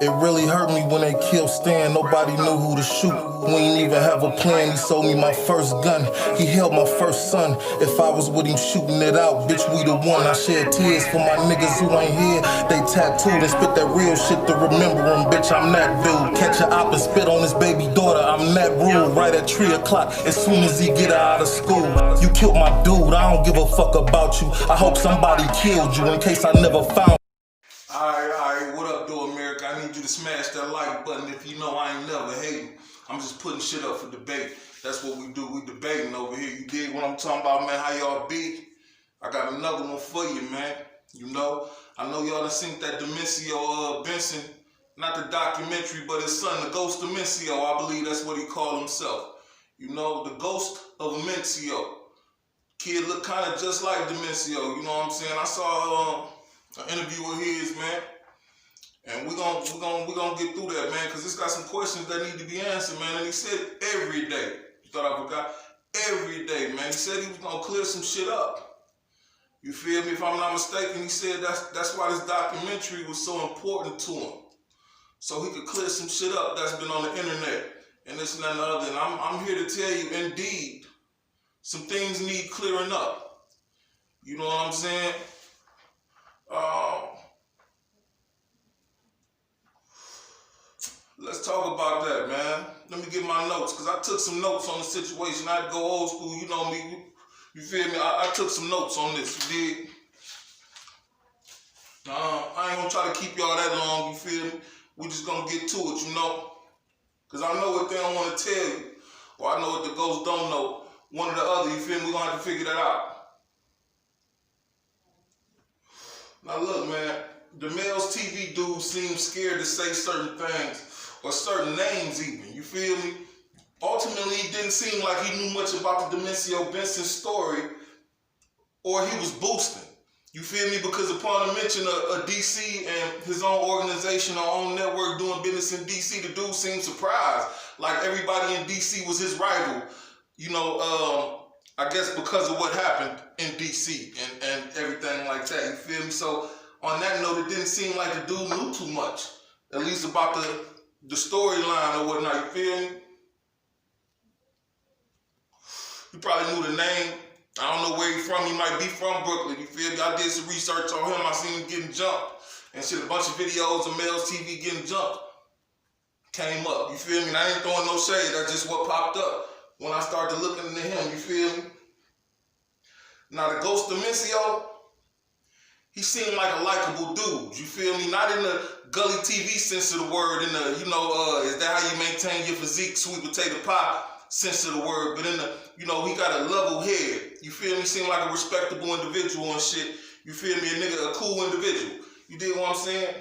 It really hurt me when they killed Stan, nobody knew who to shoot. We ain't even have a plan, he sold me my first gun. He held my first son, if I was with him shooting it out, bitch we the one. I shed tears for my niggas who ain't here. They tattooed and spit that real shit to remember him, bitch I'm that dude. Catch a op and spit on his baby daughter, I'm that rude. Right at 3 o'clock, as soon as he get her out of school. You killed my dude, I don't give a fuck about you. I hope somebody killed you in case I never found. Alright, what up, though, America? I need you to smash that like button if you know I ain't never hating. I'm just putting shit up for debate. That's what we do. We debating over here. You dig what I'm talking about, man? How y'all be? I got another one for you, man. You know, I know y'all done seen that Domencio, Benson, not the documentary, but his son, the Ghost Domencio, I believe that's what he called himself. You know, the Ghost of Domencio. Kid look kind of just like Domencio, you know what I'm saying? I saw an interview with his, man. And we're gonna get through that, man, because it's got some questions that need to be answered, man. And he said every day. You thought I forgot? Every day, man. He said he was gonna clear some shit up. You feel me? If I'm not mistaken, he said that's why this documentary was so important to him. So he could clear some shit up that's been on the internet and this and that and the other. And I'm here to tell you, indeed, some things need clearing up. You know what I'm saying? Let's talk about that, man. Let me get my notes, because I took some notes on the situation. I had to go old school, you know me. You feel me? I took some notes on this, you dig? I ain't gonna try to keep y'all that long, you feel me? We just gonna get to it, you know? Because I know what they don't want to tell you, or I know what the ghosts don't know. One or the other, you feel me? We're gonna have to figure that out. Now look, man, the male's TV dude seems scared to say certain things, or certain names even, you feel me? Ultimately, it didn't seem like he knew much about the Domencio Benson story, or he was boosting. You feel me? Because upon the mention of DC and his own organization or own network doing business in DC, the dude seemed surprised. Like everybody in DC was his rival. You know, I guess because of what happened in DC and everything like that, you feel me? So on that note, it didn't seem like the dude knew too much, at least about the storyline or whatnot, you feel me? You probably knew the name. I don't know where he's from. He might be from Brooklyn, you feel me? I did some research on him. I seen him getting jumped and shit. A bunch of videos of male's TV getting jumped came up, you feel me? And I ain't throwing no shade. That's just what popped up when I started looking into him, you feel me? Now, the Ghost Domencio, he seemed like a likable dude, you feel me? Not in the gully TV sense of the word, in the, you know, is that how you maintain your physique, sweet potato pie sense of the word, but in the, you know, he got a level head, you feel me? Seemed like a respectable individual and shit, you feel me? A nigga, a cool individual, you dig what I'm saying?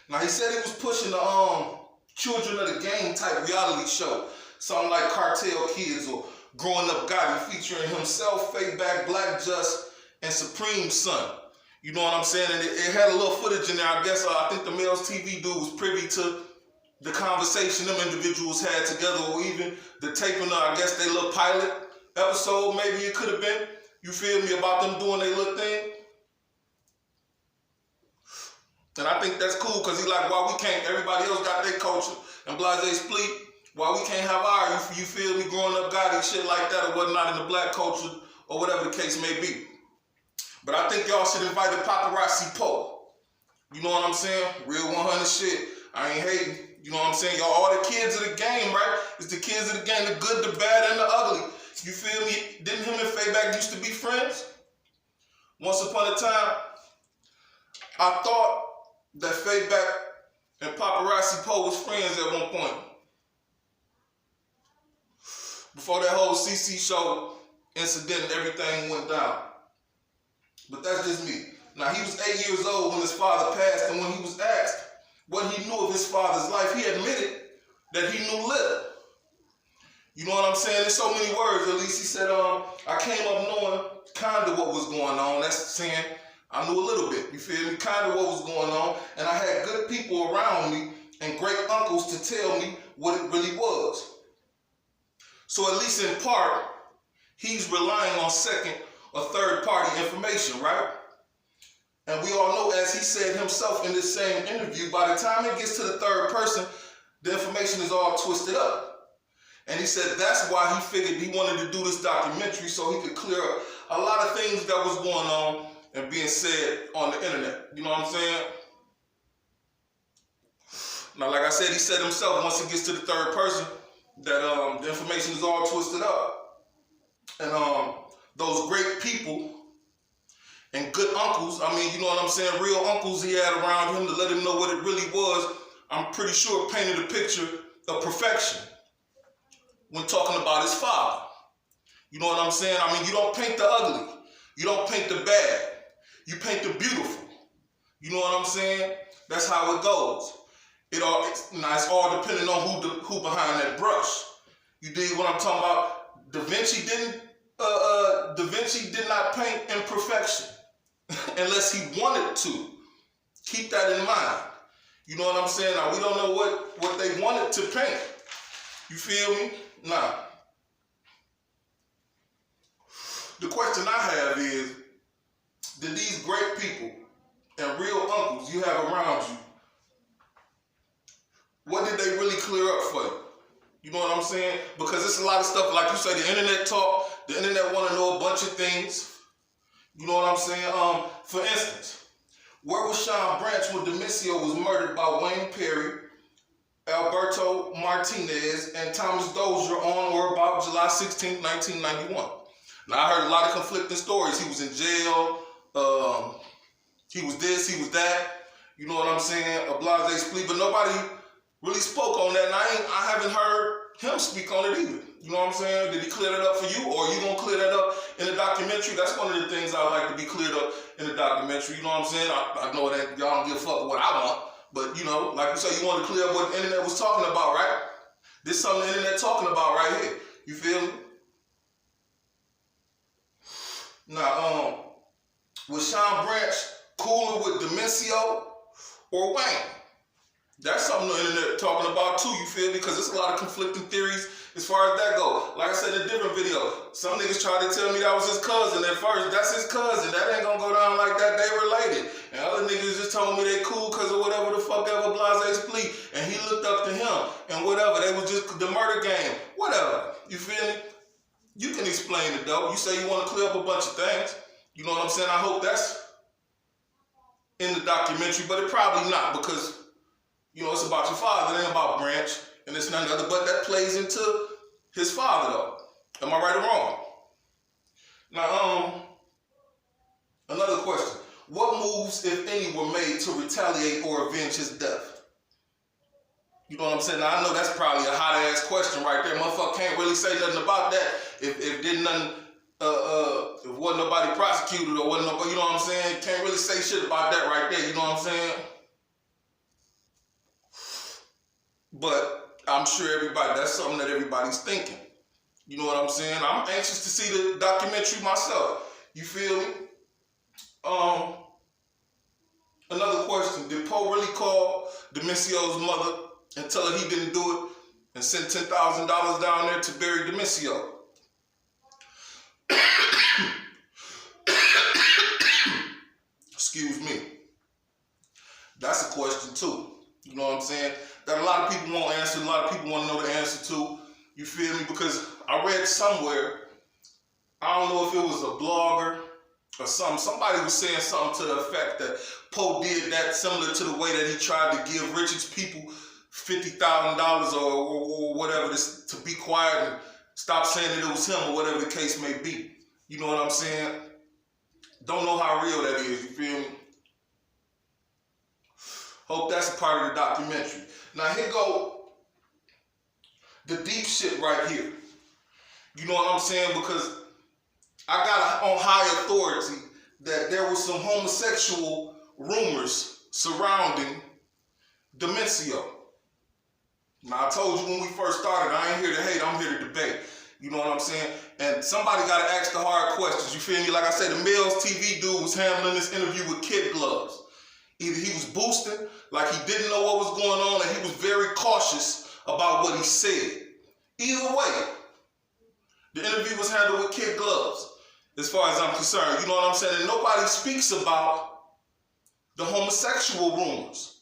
Now, he said he was pushing the Children of the Game type reality show, something like Cartel Kids or Growing Up Gotti, featuring himself, Fade Back, Black Just, and Supreme Son. You know what I'm saying? And it had a little footage in there. I guess I think the male's TV dude was privy to the conversation them individuals had together, or even the taping of, I guess, their little pilot episode, maybe it could have been. You feel me? About them doing their little thing. And I think that's cool, because he like, why we can't, everybody else got their culture and blase split, why we can't have ours, you feel me, Growing Up Gotti, shit like that, or whatnot in the black culture, or whatever the case may be. But I think y'all should invite the paparazzi Poe. You know what I'm saying? Real 100 shit. I ain't hating. You know what I'm saying? Y'all all the kids of the game, right? It's the kids of the game, the good, the bad, and the ugly. You feel me? Didn't him and Fayback used to be friends? Once upon a time, I thought that Fayback and paparazzi Poe was friends at one point. Before that whole CC show incident and everything went down. But that's just me. Now, he was 8 years old when his father passed, and when he was asked what he knew of his father's life, he admitted that he knew little. You know what I'm saying? In so many words, at least he said, I came up knowing kind of what was going on. That's saying I knew a little bit, you feel me? Kind of what was going on, and I had good people around me and great uncles to tell me what it really was. So at least in part, he's relying on second or third party information, right? And we all know, as he said himself in this same interview, by the time it gets to the third person, the information is all twisted up. And he said that's why he figured he wanted to do this documentary so he could clear up a lot of things that was going on and being said on the internet. You know what I'm saying? Now, like I said, he said himself, once it gets to the third person, that the information is all twisted up. And those great people and good uncles, I mean, you know what I'm saying, real uncles he had around him to let him know what it really was, I'm pretty sure painted a picture of perfection when talking about his father. You know what I'm saying? I mean, you don't paint the ugly. You don't paint the bad. You paint the beautiful. You know what I'm saying? That's how it goes. It's all depending on who behind that brush. You dig what I'm talking about? Da Vinci did not paint in perfection unless he wanted to. Keep that in mind. You know what I'm saying? Now, we don't know what they wanted to paint. You feel me? Nah. The question I have is, did these great people and real uncles you have around you, what did they really clear up for you? You know what I'm saying? Because it's a lot of stuff, like you say, the internet talk, the internet want to know a bunch of things. You know what I'm saying? For instance, where was Sean Branch when Domencio was murdered by Wayne Perry, Alberto Martinez, and Thomas Dozier on or about July 16, 1991? Now, I heard a lot of conflicting stories. He was in jail. He was this, he was that. You know what I'm saying? A blase split, but nobody really spoke on that, and I haven't heard him speak on it either. You know what I'm saying? Did he clear that up for you, or are you gonna clear that up in the documentary? That's one of the things I like to be cleared up in the documentary. You know what I'm saying? I know that y'all don't give a fuck with what I want, but you know, like you say, you want to clear up what the internet was talking about, right? This is something the internet talking about right here. You feel me? Now, was Sean Branch cooler with Domencio or Wayne? That's something the internet talking about too, you feel me? Because there's a lot of conflicting theories as far as that go. Like I said in a different video, some niggas tried to tell me that was his cousin at first. That's his cousin. That ain't gonna go down like that. They related. And other niggas just told me they cool because of whatever the fuck ever blase split. And he looked up to him and whatever. They was just the murder game. Whatever. You feel me? You can explain it though. You say you want to clear up a bunch of things. You know what I'm saying? I hope that's in the documentary, but it probably not, because you know, it's about your father, it ain't about Branch, and it's none other, but that plays into his father, though. Am I right or wrong? Now, another question. What moves, if any, were made to retaliate or avenge his death? You know what I'm saying? Now, I know that's probably a hot-ass question right there. Motherfucker can't really say nothing about that if didn't nothing, if wasn't nobody prosecuted or wasn't nobody, you know what I'm saying? Can't really say shit about that right there, you know what I'm saying? But I'm sure that's something that everybody's thinking. You know what I'm saying? I'm anxious to see the documentary myself. You feel me? Another question. Did Poe really call Domencio's mother and tell her he didn't do it and send $10,000 down there to bury Domencio? Excuse me. That's a question too. You know what I'm saying? That a lot of people won't answer, a lot of people want to know the answer to. You feel me? Because I read somewhere, I don't know if it was a blogger or something, somebody was saying something to the effect that Poe did that similar to the way that he tried to give Richard's people $50,000 or whatever to be quiet and stop saying that it was him or whatever the case may be. You know what I'm saying? Don't know how real that is, you feel me? Hope that's a part of the documentary. Now here go the deep shit right here. You know what I'm saying? Because I got on high authority that there was some homosexual rumors surrounding Domencio. Now I told you when we first started, I ain't here to hate, I'm here to debate. You know what I'm saying? And somebody got to ask the hard questions. You feel me? Like I said, the Mills TV dude was handling this interview with kid gloves. Either he was boosting, like he didn't know what was going on, and he was very cautious about what he said. Either way, the interview was handled with kid gloves, as far as I'm concerned. You know what I'm saying? And nobody speaks about the homosexual rumors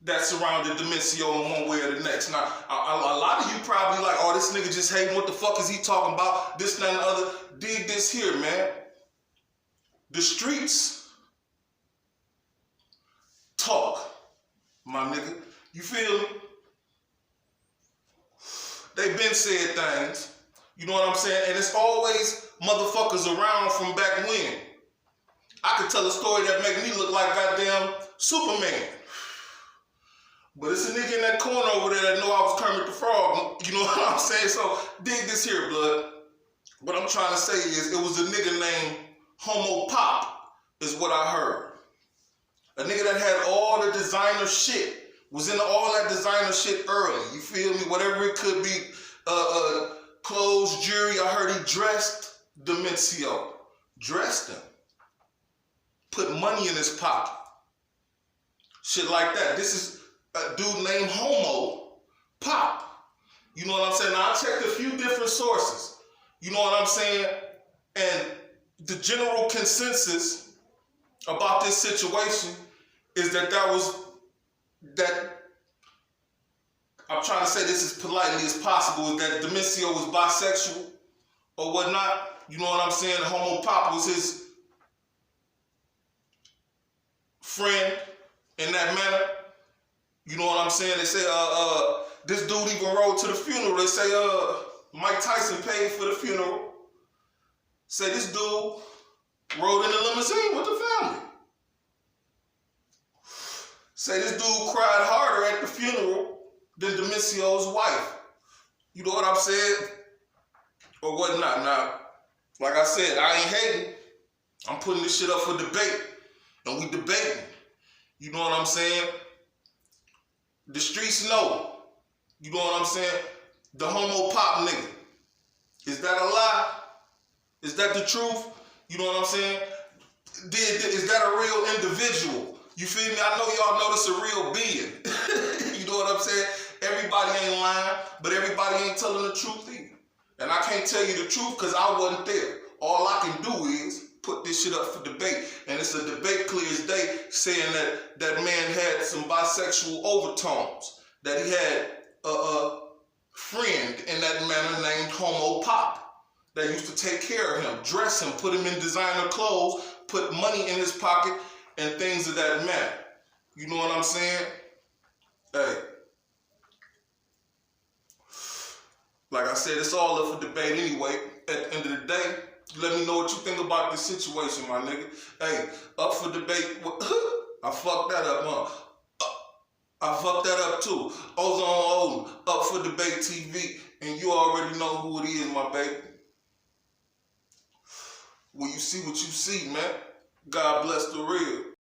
that surrounded Domencio in one way or the next. Now, a lot of you probably like, oh, this nigga just hating. What the fuck is he talking about? This, that, and the other. Dig this here, man. The streets talk, my nigga. You feel me? They been said things. You know what I'm saying? And it's always motherfuckers around from back when. I could tell a story that make me look like goddamn Superman. But it's a nigga in that corner over there that know I was Kermit the Frog. You know what I'm saying? So dig this here, blood. What I'm trying to say is it was a nigga named Homo Pop, is what I heard. A nigga that had all the designer shit, was into all that designer shit early. You feel me? Whatever it could be, clothes, jewelry. I heard he dressed Domencio. Dressed him. Put money in his pocket. Shit like that. This is a dude named Homo Pop. You know what I'm saying? Now, I checked a few different sources. You know what I'm saying? And the general consensus about this situation is that I'm trying to say this as politely as possible, is that Domencio was bisexual or whatnot. You know what I'm saying? Homo Pop was his friend in that manner. You know what I'm saying? They say this dude even rode to the funeral. They say Mike Tyson paid for the funeral. Say this dude rode in the limousine with the family. Say this dude cried harder at the funeral than Domencio's wife. You know what I'm saying? Or whatnot. Now, like I said, I ain't hating. I'm putting this shit up for debate. And we debating. You know what I'm saying? The streets know. You know what I'm saying? The Homo Pop nigga. Is that a lie? Is that the truth? You know what I'm saying? Is that a real individual? You feel me? I know y'all know this a real being. You know what I'm saying? Everybody ain't lying, but everybody ain't telling the truth either. And I can't tell you the truth because I wasn't there. All I can do is put this shit up for debate. And it's a debate clear as day saying that that man had some bisexual overtones. That he had a friend in that manner named Homo Pop that used to take care of him, dress him, put him in designer clothes, put money in his pocket, and things of that matter. You know what I'm saying? Hey. Like I said, it's all up for debate anyway. At the end of the day, let me know what you think about this situation, my nigga. Hey, up for debate. I fucked that up, huh? I fucked that up too. Ozone, up for debate TV. And you already know who it is, my baby. When you see what you see, man. God bless the real.